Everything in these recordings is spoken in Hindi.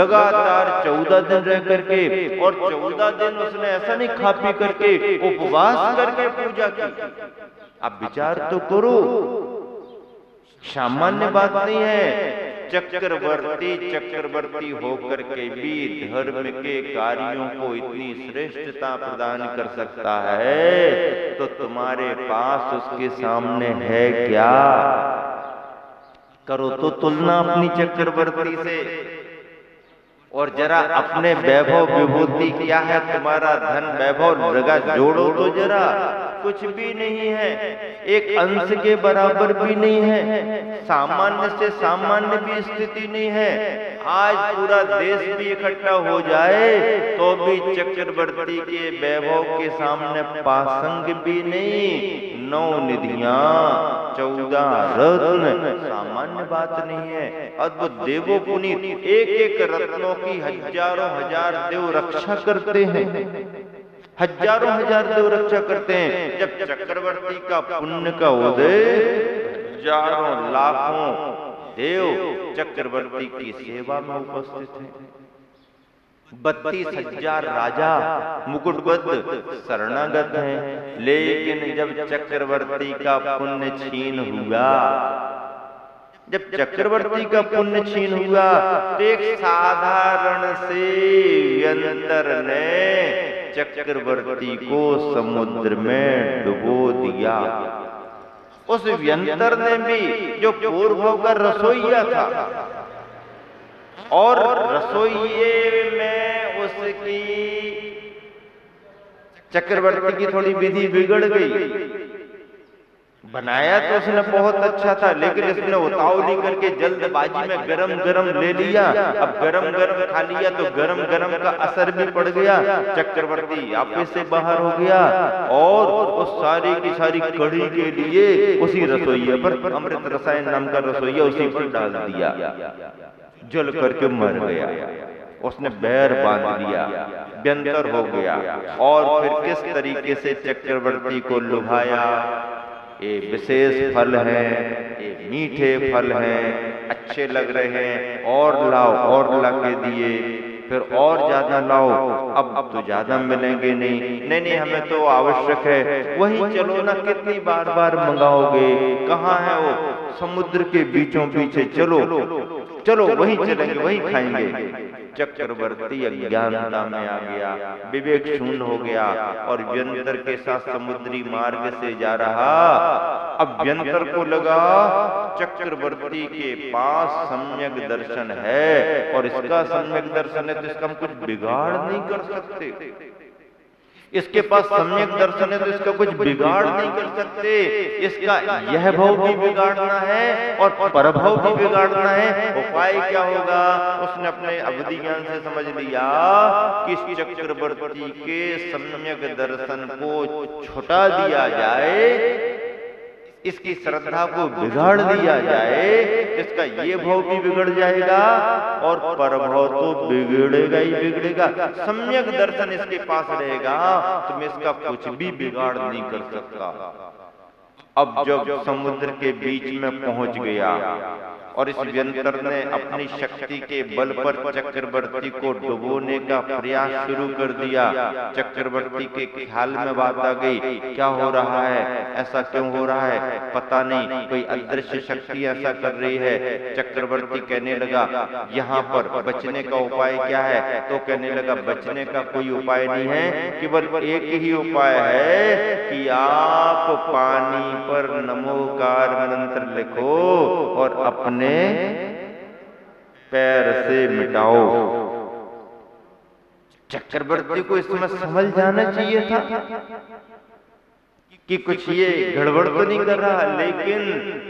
लगातार 14 दिन रह करके, और 14 दिन उसने ऐसा नहीं खा पी करके, उपवास करके पूजा की। अब विचार तो करो, सामान्य बात नहीं है। चक्रवर्ती होकर के भी धर्म के कार्यों को इतनी श्रेष्ठता प्रदान कर सकता है, तो तुम्हारे पास उसके सामने है क्या? करो तो तुलना अपनी चक्रवर्ती से, और जरा अपने वैभव विभूति क्या है, तुम्हारा धन वैभव जगह जोड़ो तो जरा, कुछ भी नहीं है, एक अंश के बराबर भी नहीं है, सामान्य से सामान्य भी स्थिति नहीं है। आज पूरा देश भी इकट्ठा हो जाए तो भी चक्रवर्ती के वैभव के सामने पासंग भी नहीं। 9 निधियां, 14 रत्न, सामान्य बात नहीं है। अद्भुत देवो पुनीत, एक एक रत्नों की हजारों हजार देव रक्षा करते हैं, हजारों हजार देव रक्षा करते हैं। जब चक्रवर्ती का पुण्य का उदय, हजारों लाखों देव चक्रवर्ती की सेवा में उपस्थित हैं। 32,000 राजा मुकुटबद्ध शरणागत हैं। लेकिन जब चक्रवर्ती का पुण्य छीन हुआ, जब चक्रवर्ती का पुण्य छीन हुआ, तो एक साधारण से व्यंतर ने चक्रवर्ती को समुद्र में डुबो दिया। उस व्यंतर ने भी, जो पूर्व का रसोइया था, और रसोइये में उसकी चक्रवर्ती की थोड़ी विधि बिगड़ गई। बनाया तो उसने बहुत अच्छा था, लेकिन इसने उतावली करके जल्दबाजी में गरम गरम ले लिया। अब गरम गरम खा लिया तो गरम गरम का असर भी पड़ गया, चक्रवर्ती आपे से बाहर हो गया, और उस सारी की सारी कड़ी के लिए उसी रसोइये पर, अमृत रसायन नाम का रसोइया, उसी पर डाल दिया, जल करके मर गया। उसने बैर बांध लिया, व्यंतर हो गया। और फिर किस तरीके से चक्रवर्ती को लुभाया। ये विशेष फल हैं, ये मीठे फल हैं, अच्छे लग रहे हैं, और लाओ, और ला के दिए, फिर और ज्यादा लाओ, अब तो ज्यादा मिलेंगे नहीं, हमें तो आवश्यक है, वही चलो ना, कितनी बार बार मंगाओगे, कहाँ है वो, समुद्र के बीचों बीच, चलो वही चलेंगे, वही खाएंगे। चक्रवर्ती अज्ञानता में आ गया, विवेक शून्य हो गया, और व्यंतर के साथ समुद्री मार्ग से जा रहा। अब व्यंतर को लगा चक्रवर्ती के पास सम्यक दर्शन है, और इसका सम्यक दर्शन है तो इसका हम कुछ बिगाड़ नहीं कर सकते। इसके पास सम्यक दर्शन है तो इसका कुछ बिगाड़ नहीं कर सकते। इसका यह भाव भी बिगाड़ना है और परभव भी बिगाड़ना है। उपाय क्या होगा? उसने अपने अवधि ज्ञान से समझ लिया कि इस चक्रवर्ती के सम्यक दर्शन को छुटा दिया जाए, इसकी श्रद्धा को बिगाड़ दिया जाए, इसका ये भाव भी बिगड़ जाएगा और परभाव तो बिगड़ेगा ही बिगड़ेगा। सम्यक दर्शन इसके पास रहेगा तो मैं इसका कुछ भी बिगाड़ नहीं कर सकता। अब जब समुद्र के बीच में पहुंच गया और इस व्यंतर ने अपनी शक्ति के बल पर चक्रवर्ती को डुबोने का प्रयास शुरू कर दिया। चक्रवर्ती के ख्याल में बात आ गई, क्या हो रहा है, ऐसा क्यों हो रहा है, पता नहीं, कोई अदृश्य शक्ति ऐसा कर रही है। चक्रवर्ती कहने लगा यहाँ पर बचने का उपाय क्या है? तो कहने लगा बचने का कोई उपाय नहीं है, केवल एक ही उपाय है कि आप पानी पर नमोकार मंत्र लिखो और अपने पैर से मिटाओ। चक्रवर्ती को इस समय समझ जाना चाहिए था कि कुछ ये गड़बड़ तो नहीं कर रहा, लेकिन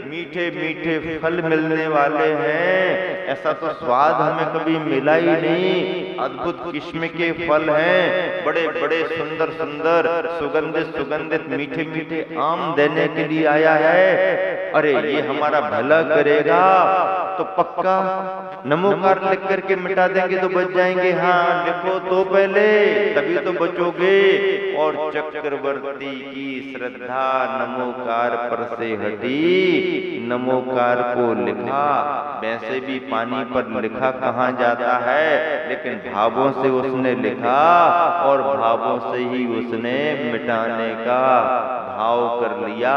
मीठे मीठे फल मिलने वाले हैं, ऐसा तो स्वाद हमें कभी मिला ही नहीं। अद्भुत किस्म के फल हैं, बड़े बड़े सुंदर सुंदर सुगंधित सुगंधित मीठे मीठे आम देने के लिए आया है। अरे ये हमारा भला करेगा, तो पक्का नमोकार लिख करके मिटा देंगे तो बच जाएंगे। हाँ लिखो तो पहले, तभी तो बचोगे। और चक्रवर्ती की श्रद्धा नमोकार पर से हटी, नमोकार को लिखा। वैसे भी पानी पर लिखा कहाँ जाता है, लेकिन भावों से उसने लिखा और भावों से ही उसने मिटाने का भाव कर लिया।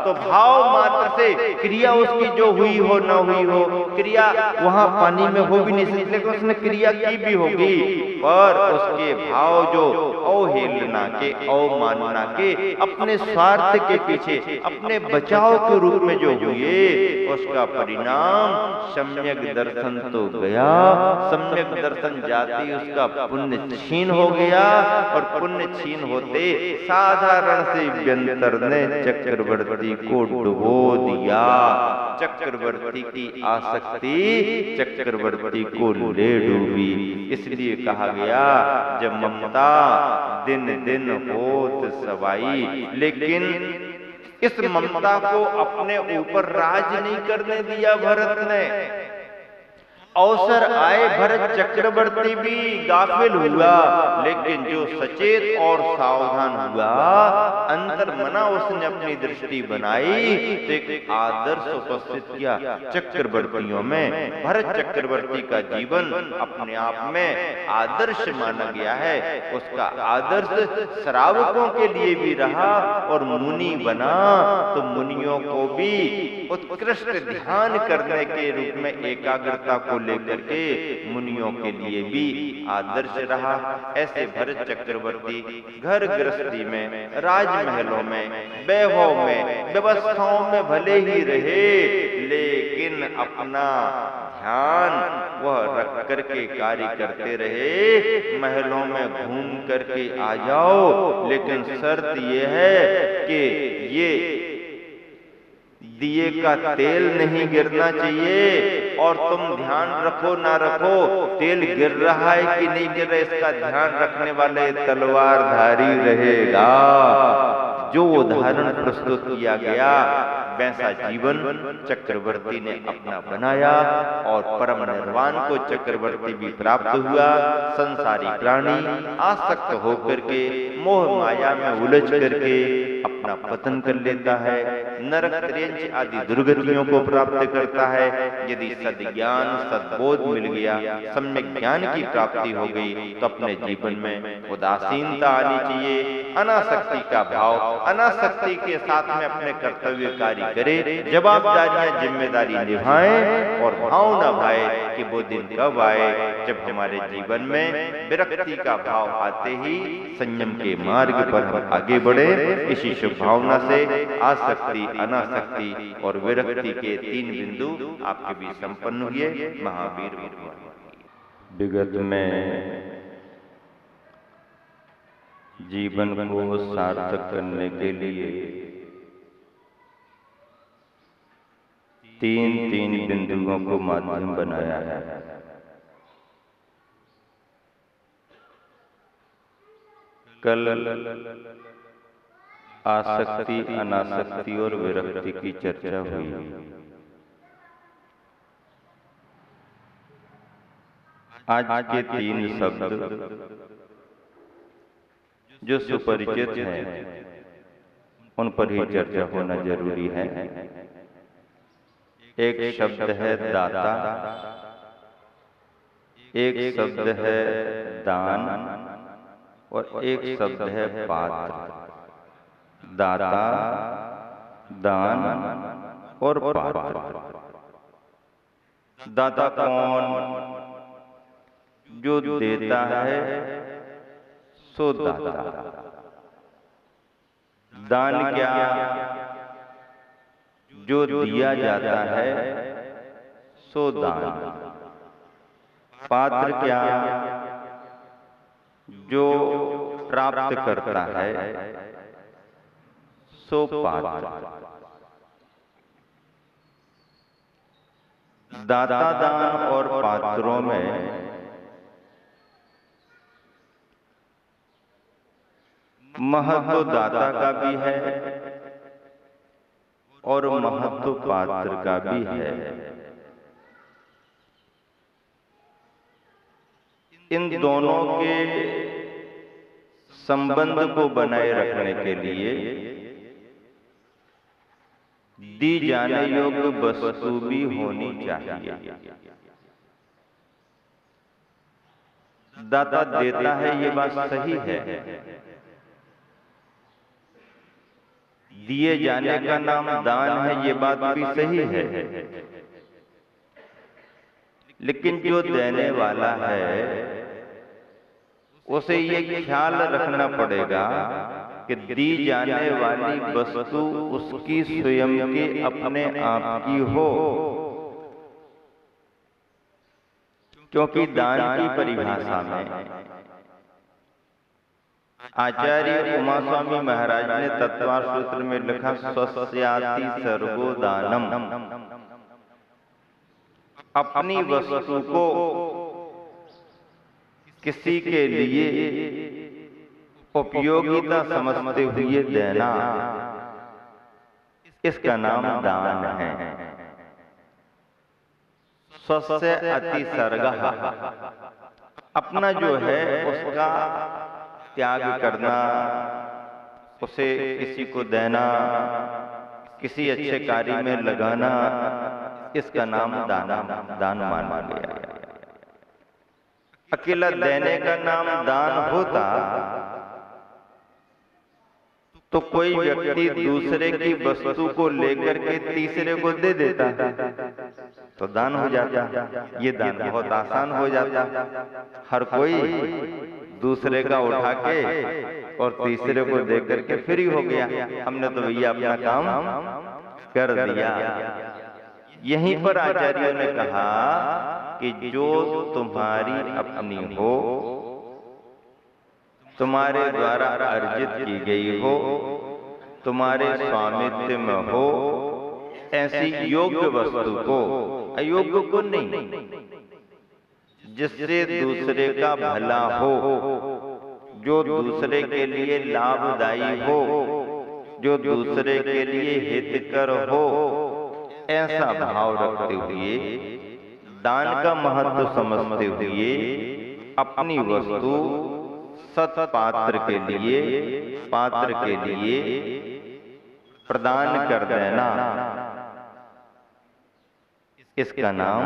तो भाव मात्र से क्रिया उसकी जो हुई हो ना हुई हो, क्रिया वहां पानी में हो भी नहीं सकती, लेकिन उसने क्रिया की भी होगी, पर उसके भाव जो अवहेलना के, अवमानना के, अपने स्वार्थ के पीछे, अपने बचाव के रूप में जो हुए, उसका परिणाम सम्यक दर्शन तो गया। सम्यक दर्शन जाते उसका पुण्य छीन हो गया, और पुण्य छीन होते साधारण से व्यंतर ने चक्रवर्ती को डुबो दिया। चक्रवर्ती की आसक्ति चक्रवर्ती को ले डूबी। इसलिए कहा गया, जब ममता दिन दिन होत सवाई, लेकिन इस ममता को अपने ऊपर राज नहीं करने दिया भरत ने। अवसर आए, भरत चक्रवर्ती भी गाफिल हुआ, लेकिन जो सचेत और सावधान हुआ, अंतर मना उसने अपनी दृष्टि बनाई, तो एक आदर्श उपस्थित किया चक्रवर्तियों में। भरत चक्रवर्ती का जीवन अपने आप में आदर्श माना गया है। उसका आदर्श श्रावकों के लिए भी रहा, और मुनि बना तो मुनियों को भी उत्कृष्ट ध्यान करने के रूप में एकाग्रता को लेकर के मुनियों के लिए भी आदर्श रहा। ऐसे भरत चक्रवर्ती घर गृहस्थी में, राजमहलों में, वैभव में, व्यवस्थाओं में भले ही रहे, लेकिन अपना ध्यान वह रख करके कार्य करते रहे। महलों में घूम करके आ जाओ, लेकिन शर्त यह है कि ये दिए का तेल नहीं गिरना चाहिए, और तुम ध्यान रखो ना रखो, तेल गिर रहा है कि नहीं गिर रहा, इसका ध्यान रखने वाले तलवारधारी रहेगा। जो उदाहरण प्रस्तुत किया गया, वैसा जीवन चक्रवर्ती ने अपना बनाया, और परम निर्वाण को चक्रवर्ती भी प्राप्त हुआ। संसारी प्राणी आसक्त होकर के मोह माया में उलझ करके अपना पतन कर लेता है, नरक त्रेंच आदि दुर्गतियों को प्राप्त करता है। यदि सद्ज्ञान सद्बोध मिल गया, सम्यक ज्ञान की प्राप्ति हो गई, तो अपने जीवन में उदासीनता आनी चाहिए। अनासक्ति का भाव, अनासक्ति के साथ में अपने कर्तव्य कार्य करे, जवाबदारियां जिम्मेदारी निभाएं, और भाव न भाए कि वो दिन कब आए जब हमारे जीवन में विरक्ति का भाव आते ही संयम के मार्ग पर हम आगे बढ़े। इसी शुभ भावना से आसक्ति, अनासक्ति और विरक्ति के 3 बिंदु आपके बीच संपन्न हुए। महावीर भगवान विगत में जीवन को सार्थक करने के लिए 3 बिंदुओं को माध्यम बनाया है। कल आसक्ति, अनासक्ति और विरक्ति की चर्चा हुई। आज के 3 शब्द जो सुपरिचित हैं, उन पर ही चर्चा होना जरूरी है। एक शब्द है दाता, एक शब्द है दान, और एक शब्द है पात्र। दाता, दान और पात्र। दाता कौन? जो देता है सो दाता। दान क्या? जो दिया जाता है सो दान। पात्र क्या? जो प्राप्त करता है सो पात्र। दाता, दान और पात्रों में महत्व दाता का भी है और महत्व पात्र का भी है। इन दोनों के संबंध को बनाए रखने के लिए दी जाने योग्य वस्तु भी होनी चाहिए। दाता देता है, ये बात सही है। दिए जाने का नाम दान है, ये बात भी सही है। लेकिन जो देने वाला है उसे ये ख्याल रखना पड़ेगा कि दी जाने वाली वस्तु उसकी स्वयं के अपने आप की हो, क्योंकि दान की परिभाषा में आचार्य उमा स्वामी महाराज ने तत्वार सूत्र में लिखा, स्वस्याति सर्वो दानम, अपनी वस्तु को किसी के लिए उपयोगिता समझते हुए देना, इसका नाम दान है। स्वस्य अति सर्गः, अपना जो है उसका त्याग करना, उसे किसी को देना, किसी अच्छे कार्य में लगाना, इसका नाम दान माना गया। अकेला देने का नाम दान होता तो कोई व्यक्ति दूसरे की वस्तु को लेकर के तीसरे को दे देता तो दान हो जाता। ये दान बहुत आसान हो जाता, हर कोई दूसरे का उठा के और तीसरे को दे करके फ्री हो गया, हमने तो भैया अपना काम कर दिया। यहीं पर आचार्यों ने कहा कि जो तुम्हारी अपनी हो, तुम्हारे द्वारा अर्जित की गई हो, तुम्हारे स्वामित्व में हो, ऐसी योग्य वस्तु को, अयोग्य को नहीं, जिससे दूसरे का भला हो, जो दूसरे के लिए लाभदायी हो, जो दूसरे के लिए हितकर हो, ऐसा भाव रखते हुए, दान का महत्व समझते हुए अपनी वस्तु सत्पात्र के लिए प्रदान कर देना, इसका नाम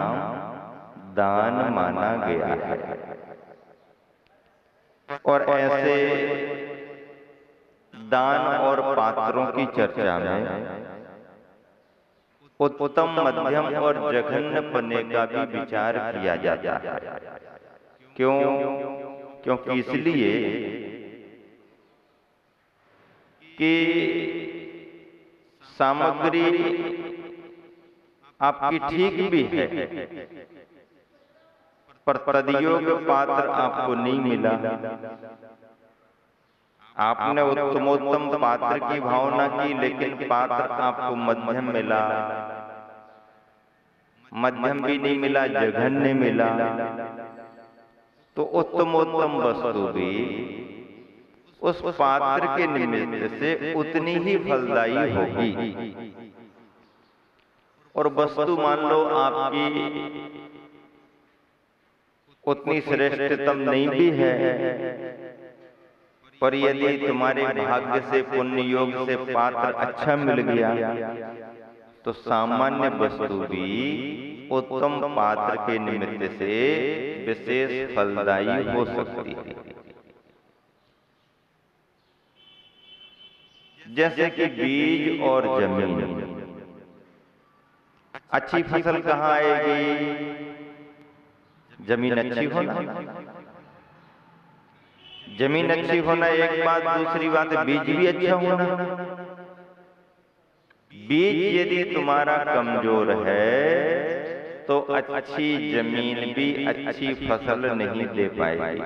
दान माना गया है। और ऐसे दान और पात्रों की चर्चा में उत्तम, मध्यम और जघन्य पने का भी विचार किया जाता है। क्यों? क्योंकि इसलिए कि सामग्री आपकी ठीक भी है, पर तदयोग्य पात्र आपको नहीं मिला। आपने उत्तमोत्तम पात्र की भावना की, लेकिन पात्र आपको मध्यम मिला, मध्यम भी नहीं मिला, जघन्य मिला, तो उत्तमोत्तम वस्तु भी उस पात्र के निमित्त से उतनी ही फलदायी होगी। और वस्तु मान लो आपकी उतनी श्रेष्ठतम नहीं भी है, पर यदि तुम्हारे भाग्य से, पुण्य योग से पात्र अच्छा मिल गया तो सामान्य वस्तु भी उत्तम पात्र के निमित्त से विशेष फलदायी हो सकती है। जैसे कि बीज और जमीन, अच्छी फसल कहाँ आएगी? जमीन अच्छी होना, जमीन अच्छी होना एक बात, दूसरी बात बीज भी अच्छा होना। बीज यदि तुम्हारा कमजोर है तो अच्छी जमीन भी अच्छी फसल नहीं दे पाएगी।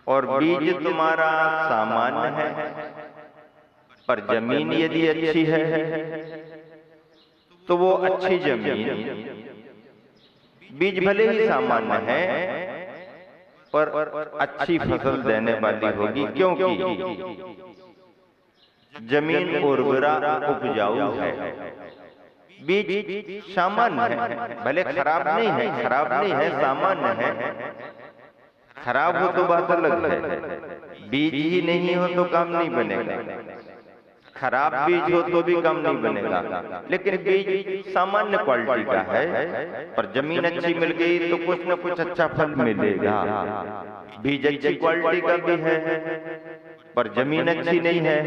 और बीज तुम्हारा सामान्य है, पर जमीन यदि अच्छी है तो वो अच्छी जमीन, बीज भले ही सामान्य है पर अच्छी फसल देने वाली होगी, क्योंकि जमीन उर्वरा उपजाऊ है। बीज सामान्य है, भले खराब नहीं है, खराब नहीं है, सामान्य है। खराब हो तो बात अलग है, बीज ही नहीं हो तो काम नहीं बनेगा। खराब बीज हो तो भी काम नहीं बनेगा, लेकिन बीज सामान्य क्वालिटी का है, पर जमीन अच्छी मिल गई तो कुछ न कुछ अच्छा फल मिलेगा। बीज अच्छी क्वालिटी का भी है, पर जमीन अच्छी नहीं है,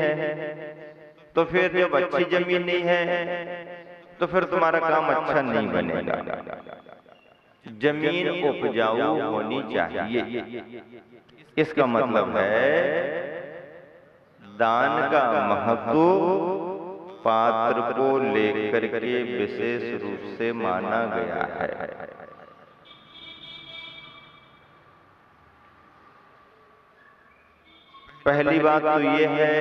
तो फिर जब अच्छी जमीन नहीं है तो फिर तुम्हारा काम अच्छा नहीं बनेगा। जमीन उपजाऊ होनी चाहिए। इसका मतलब है दान का महत्व पात्र को लेकर के विशेष रूप से माना गया है। पहली बात तो यह है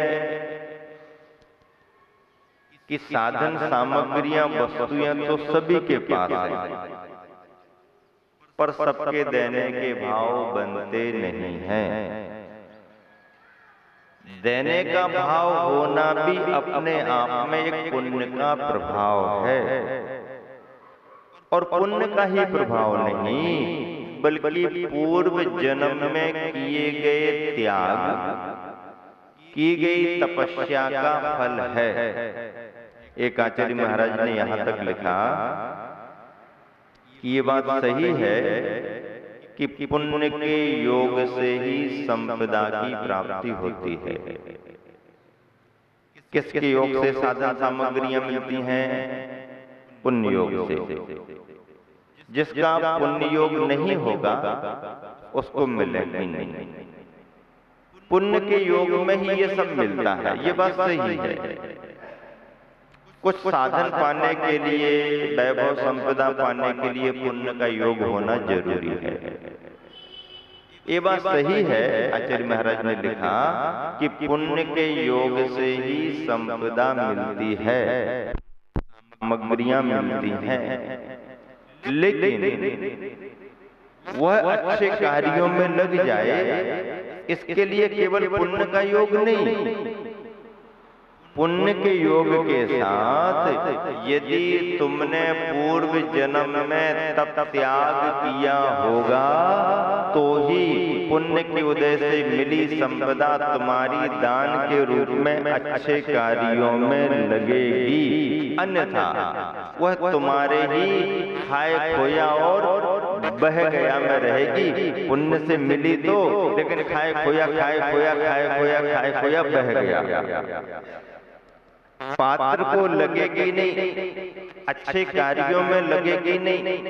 कि साधन सामग्रियां वस्तुएं तो सभी के पास हैं, पर सबके देने के भाव बनते नहीं हैं। देने का भाव होना भी अपने आप में एक पुण्य का प्रभाव है, और पुण्य का ही प्रभाव नहीं बल्कि पूर्व जन्म में किए गए त्याग, की गई तपस्या का फल है। एक आचार्य महाराज ने यहां तक लिखा कि ये बात सही है कि पुण्य के योग से ही संपदा की प्राप्ति होती है। किसके योग से साधन सामग्रियां मिलती हैं? पुण्य योग से। जिसका पुण्य योग नहीं होगा उसको मिलेगा नहीं। पुण्य के योग में ही ये सब मिलता है, ये बात सही है। कुछ साधन पाने के लिए, वैभव संपदा पाने के लिए पुण्य का योग होना जरूरी है। ये बात सही है। आचार्य महाराज ने लिखा कि पुण्य के योग से ही संपदा मिलती है, सामग्रियां मिलती हैं, लेकिन वह अच्छे कार्यों में लग जाए इसके लिए केवल पुण्य का योग नहीं, पुण्य के योग के साथ यदि तुमने पूर्व जन्म में तप त्याग किया होगा तो ही पुण्य के उदय से मिली संपदा तुम्हारी दान के रूप में अच्छे कार्यों में लगेगी। अन्यथा वह तुम्हारे ही खाए खोया और बह गया में रहेगी। पुण्य से मिली तो, लेकिन खाए खोया बह गया। पात्र को लगेगी नहीं, अच्छे कार्यों में लगेगी नहीं,